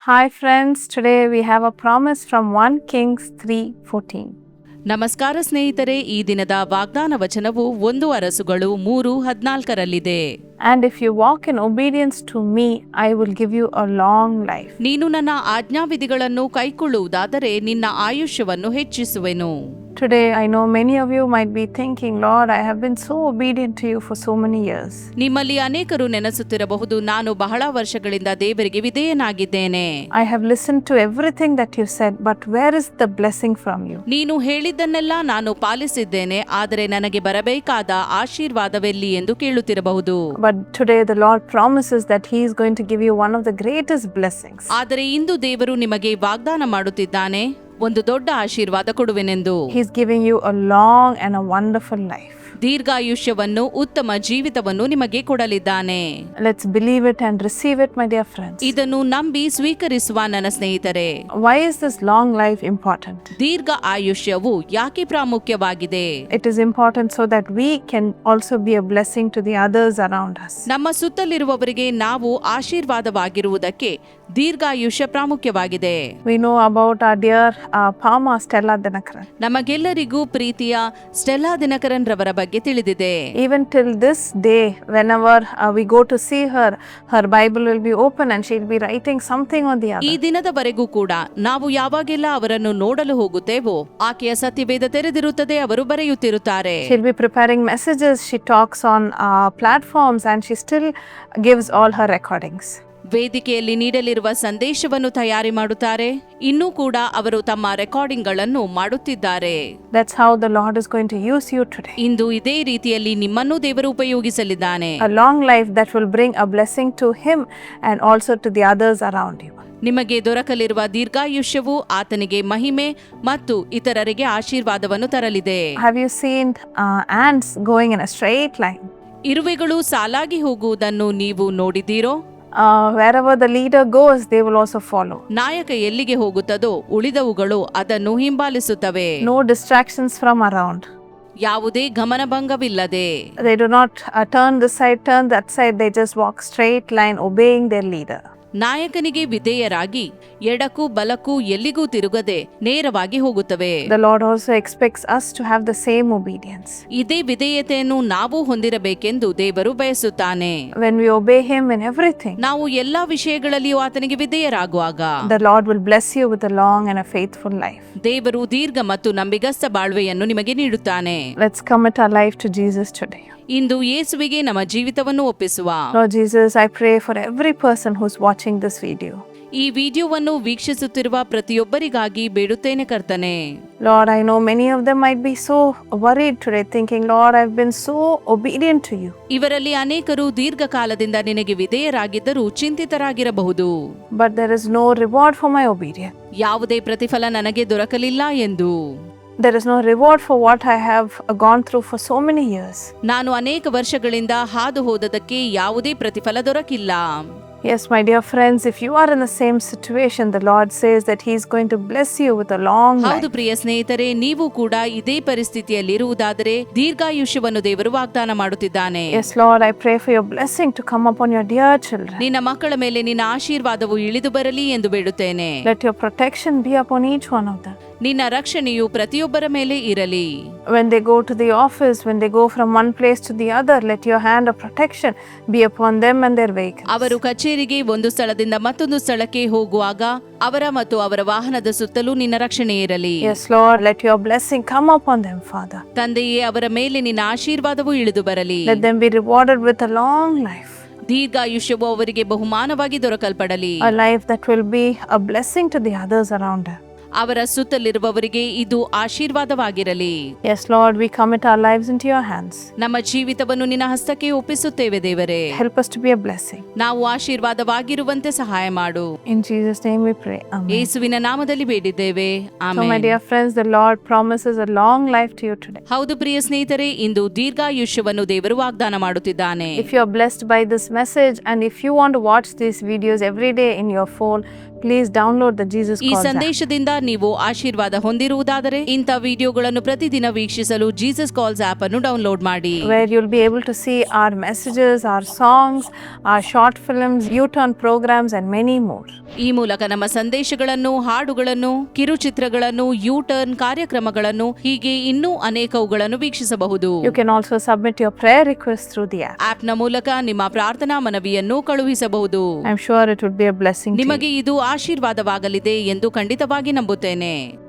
Hi friends, today we have a promise from 1 Kings 3:14. ನಮಸ್ಕಾರ ಸ್ನೇಹಿತರೆ, ಈ ದಿನದ ವಾಗ್ದಾನ ವಚನವು 1 ಅರಸುಗಳು 3:14ರಲ್ಲಿದೆ. And if you walk in obedience to me, I will give you a long life. ನೀನು ನನ್ನ ಆಜ್ಞಾವಿಧಿಗಳನ್ನು ಕೈಕೊಳ್ಳುವುದಾದರೆ ನಿನ್ನ ಆಯುಷ್ಯವನ್ನು ಹೆಚ್ಚಿಸುವೆನು. Today I know many of you might be thinking, Lord, I have been so obedient to you for so many years. ನಿಮ್ಮಲ್ಲಿ ಅನೇಕರು ನೆನೆಸುತ್ತಿರಬಹುದು, ನಾನು ಬಹಳ ವರ್ಷಗಳಿಂದ ದೇವರಿಗೆ ವಿಧೇಯನಾಗಿದ್ದೇನೆ. I have listened to everything that you said, but where is the blessing from you? ನೀನು ಹೇಳಿದ್ದನ್ನೆಲ್ಲ ನಾನು ಪಾಲಿಸಿದ್ದೇನೆ, ಆದರೆ ನನಗೆ ಬರಬೇಕಾದ ಆಶೀರ್ವಾದವೆಲ್ಲಿ ಎಂದು ಕೇಳುತ್ತಿರಬಹುದು. But today the Lord promises that He is going to give you one of the greatest blessings. ಆದರೆ ಇಂದು ದೇವರು ನಿಮಗೆ ವಾಗ್ದಾನ ಮಾಡುತ್ತಿದ್ದಾನೆ, ಒಂದು ದೊಡ್ಡ ಆಶೀರ್ವಾದ ಕೊಡುವೆನೆಂದು. He is giving you a long and a wonderful life. ದೀರ್ಘಾಯುಷ್ಯವನ್ನು, ಉತ್ತಮ ಜೀವಿತವನ್ನು ನಿಮಗೆ ಕೊಡಲಿದ್ದಾನೆ. Let's believe it and receive it, my dear friends. ಇದನ್ನು ನಂಬಿ ಸ್ವೀಕರಿಸುವ ನನ್ನ ಸ್ನೇಹಿತರೆ. Why is this long life important? ದೀರ್ಘ ಆಯುಷ್ಯವು ಯಾಕೆ ಪ್ರಾಮುಖ್ಯವಾಗಿದೆ? It is important so that we can also be a blessing to the others around us. ನಮ್ಮ ಸುತ್ತಲಿರುವವರಿಗೆ ನಾವು ಆಶೀರ್ವಾದವಾಗಿರುವುದಕ್ಕೆ ದೀರ್ಘಾಯುಷ್ಯ ಪ್ರಾಮುಖ್ಯವಾಗಿದೆ. We know about our dear Pama Stella Dinakaran. ನಮಗೆಲ್ಲರಿಗೂ ಪ್ರೀತಿಯ ಸ್ಟೆಲ್ಲಾ ದಿನಕರನ್ ರವರ ಬಗ್ಗೆ ತಿಳಿದಿದೆ. Even till this day, whenever we go to see her, her Bible will be open and she'll be writing something on the other. ಈ ದಿನದವರೆಗೂ ಕೂಡ ನಾವು ಯಾವಾಗೆಲ್ಲ ಅವರನ್ನು ನೋಡಲು ಹೋಗುತ್ತೇವೋ ಆಕೆಯ ಸತ್ಯವೇದ ತೆರೆದಿರುತ್ತದೆ, ಅವರು ಬರೆಯುತ್ತಿರುತ್ತಾರೆ. She'll be preparing messages, she talks on platforms and she still gives all her recordings. ವೇದಿಕೆಯಲ್ಲಿ ನೀಡಲಿರುವ ಸಂದೇಶವನ್ನು ತಯಾರಿ ಮಾಡುತ್ತಾರೆ, ಇನ್ನೂ ಕೂಡ ಅವರು ತಮ್ಮ ರೆಕಾರ್ಡಿಂಗ್ಗಳನ್ನು ಮಾಡುತ್ತಿದ್ದಾರೆ. That's how the Lord is going to use you today. ಇಂದು ಇದೇ ರೀತಿಯಲ್ಲಿ ನಿಮ್ಮನ್ನು ದೇವರು ಉಪಯೋಗಿಸಲಿದ್ದಾನೆ. A long life that will bring a blessing to him and also to the others around you. ನಿಮಗೆ ದೊರಕಲಿರುವ ದೀರ್ಘಾಯುಷ್ಯವು ಆತನಿಗೆ ಮಹಿಮೆ ಮತ್ತು ಇತರರಿಗೆ ಆಶೀರ್ವಾದವನ್ನು ತರಲಿದೆ. Have you seen ants going in a straight line? ಇರುವೆಗಳು ಸಾಲಾಗಿ ಹೋಗುವುದನ್ನು ನೀವು ನೋಡಿದ್ದೀರೋ? Wherever the leader goes, they will also follow. ನಾಯಕ ಎಲ್ಲಿಗೆ ಹೋಗುತ್ತದೋ ಉಳಿದವುಗಳು ಅದನ್ನು ಹಿಂಬಾಲಿಸುತ್ತವೆ. No distractions from around. ಯಾವುದೇ ಗಮನಭಂಗವಿಲ್ಲದೆ. They do not turn this side, turn that side. They just walk straight line, obeying their leader. ನಾಯಕನಿಗೆ ವಿಧೇಯರಾಗಿ ಎಡಕ್ಕೂ ಬಲಕ್ಕೂ ಎಲ್ಲಿಗೂ ತಿರುಗದೆ ನೇರವಾಗಿ ಹೋಗುತ್ತವೆ. The Lord also expects us to have the same obedience. ಇದೇ ವಿಧೇಯತೆಯನ್ನು ನಾವು ಹೊಂದಿರಬೇಕೆಂದು ದೇವರು ಬಯಸುತ್ತಾನೆ. When we obey Him in everything, ನಾವು ಎಲ್ಲಾ ವಿಷಯಗಳಲ್ಲಿಯೂ ಆತನಿಗೆ ವಿಧೇಯರಾಗುವಾಗ the Lord will bless you with a long and a faithful life. ದೇವರು ದೀರ್ಘ ಮತ್ತು ನಂಬಿಗಸ್ತ ಬಾಳ್ವೆಯನ್ನು ನಿಮಗೆ ನೀಡುತ್ತಾನೆ. Let's commit our life to Jesus today. ಇಂದು ಯೇಸುವಿಗೆ ನಮ್ಮ ಜೀವಿತವನ್ನು ಒಪ್ಪಿಸುವ. Lord Jesus, I pray for every person who's watching this video. ಈ ವಿಡಿಯೋವನ್ನು ವೀಕ್ಷಿಸುತ್ತಿರುವ ಪ್ರತಿಯೊಬ್ಬರಿಗಾಗಿ ಬೇಡುತ್ತೇನೆ ಕರ್ತನೆ. Lord, I know many of them might be so worried today, thinking, Lord, I've been so obedient to you. ಇವರಲ್ಲಿ ಅನೇಕರು ದೀರ್ಘಕಾಲದಿಂದ ನಿನಗೆ ವಿಧೇಯರಾಗಿದ್ದರೂ ಚಿಂತಿತರಾಗಿರಬಹುದು. But there is no reward for my obedience. ಯಾವುದೇ ಪ್ರತಿಫಲ ನನಗೆ ದೊರಕಲಿಲ್ಲ ಎಂದು. There is no reward for what I have gone through for so many years. ನಾನು ಅನೇಕ ವರ್ಷಗಳಿಂದ ಹಾದು ಹೋದದಕ್ಕೆ ಯಾವುದೇ ಪ್ರತಿಫಲ ದೊರಕಿಲ್ಲ. Yes, my dear friends, if you are in the same situation, the Lord says that He is going to bless you with a long life. ಹೌದು ಪ್ರಿಯ ಸ್ನೇಹಿತರೆ, ನೀವು ಕೂಡ ಇದೇ ಪರಿಸ್ಥಿತಿಯಲ್ಲಿರುವುದಾದರೆ ದೀರ್ಘಾಯುಷ್ಯವನ್ನು ದೇವರು ವಾಗ್ದಾನ ಮಾಡುತ್ತಿದ್ದಾನೆ. Yes, Lord, I pray for your blessing to come upon your dear children. ನಿನ್ನ ಮಕ್ಕಳ ಮೇಲೆ ನಿನ್ನ ಆಶೀರ್ವಾದವು ಇಳಿದು ಬರಲಿ ಎಂದು ಬೇಡುತ್ತೇನೆ. Let your protection be upon each one of them. ನಿನ್ನ ರಕ್ಷಣೆಯು ಪ್ರತಿಯೊಬ್ಬರ ಮೇಲೆ ಇರಲಿ. When they go to the office, when they go from one place to the other, let your hand of protection be upon them and their vehicles. ಅವರು ಕಚೇರಿಗೆ ಒಂದು ಸ್ಥಳದಿಂದ ಮತ್ತೊಂದು ಸ್ಥಳಕ್ಕೆ ಹೋಗುವಾಗ ಅವರ ಮತ್ತು ಅವರ ವಾಹನದ ಸುತ್ತಲೂ ನಿನ್ನ ರಕ್ಷಣೆ ಇರಲಿ. Yes, Lord, let your blessing come upon them, Father. ತಂದೆಯೇ, ಅವರ ಮೇಲೆ ನಿನ್ನ ಆಶೀರ್ವಾದವು ಇಳಿದು ಬರಲಿ. Let them be rewarded with a long life. ದೀರ್ಘಾಯುಷ್ಯವು ಅವರಿಗೆ ಬಹುಮಾನವಾಗಿ ದೊರಕಲ್ಪಡಲಿ. A life that will be a blessing to the others around them. ಅವರ ಸುತ್ತಲಿರುವವರಿಗೆ ಇದು ಆಶೀರ್ವಾದವಾಗಿರಲಿ. Yes, Lord, we commit our lives into your hands. ನಮ್ಮ ಜೀವಿತವನ್ನು ನಿನ್ನ ಹಸ್ತಕ್ಕೆ ಒಪ್ಪಿಸುತ್ತೇವೆ ದೇವರೇ. Help us to be a blessing. ನಾವು ಆಶೀರ್ವಾದವಾಗಿರುವಂತೆ ಸಹಾಯ ಮಾಡು. In Jesus' name we pray. Amen. ಯೇಸುವಿನ ನಾಮದಲ್ಲಿ ಬೇಡಿದ್ದೇವೆ. So, my amen. dear friends, the Lord promises a long life to you today. ಹೌದು ಪ್ರಿಯ ಸ್ನೇಹಿತರೆ, ಇಂದು ದೀರ್ಘಾಯುಷ್ಯವನ್ನು ದೇವರು ವಾಗ್ದಾನ ಮಾಡುತ್ತಿದ್ದಾನೆ. If you are blessed by this message and if you want to watch these videos every day in your phone, please download the Jesus ಈ Calls app. ಸಂದೇಶದಿಂದ ನೀವು ಆಶೀರ್ವಾದ ಹೊಂದಿರುವುದಾದರೆ ಇಂಥ ವಿಡಿಯೋಗಳನ್ನು ಪ್ರತಿದಿನ ವೀಕ್ಷಿಸಲು ಜೀಸಸ್ ಕಾಲ್ಸ್ ಆಪ್ ಅನ್ನು ಡೌನ್ಲೋಡ್ ಮಾಡಿ. Where you'll be able to see our messages, our songs, our short films, U-turn programs and many more. ಈ ಮೂಲಕ ನಮ್ಮ ಸಂದೇಶಗಳನ್ನು, ಹಾಡುಗಳನ್ನು, ಕಿರುಚಿತ್ರಗಳನ್ನು, ಯೂ-ಟರ್ನ್ ಕಾರ್ಯಕ್ರಮಗಳನ್ನು ಹೀಗೆ ಇನ್ನೂ ಅನೇಕವುಗಳನ್ನು ವೀಕ್ಷಿಸಬಹುದು. You can also submit your prayer requests through the app. ಆಪ್ನ ಮೂಲಕ ನಿಮ್ಮ ಪ್ರಾರ್ಥನಾ ಮನವಿಯನ್ನು ಕಳುಹಿಸಬಹುದು. I'm sure it would be a blessing to you. ನಿಮಗೆ ಇದು ಆಶೀರ್ವಾದವಾಗಲಿದೆ ಎಂದು ಖಂಡಿತವಾಗಿ ನಂಬುತ್ತೇನೆ.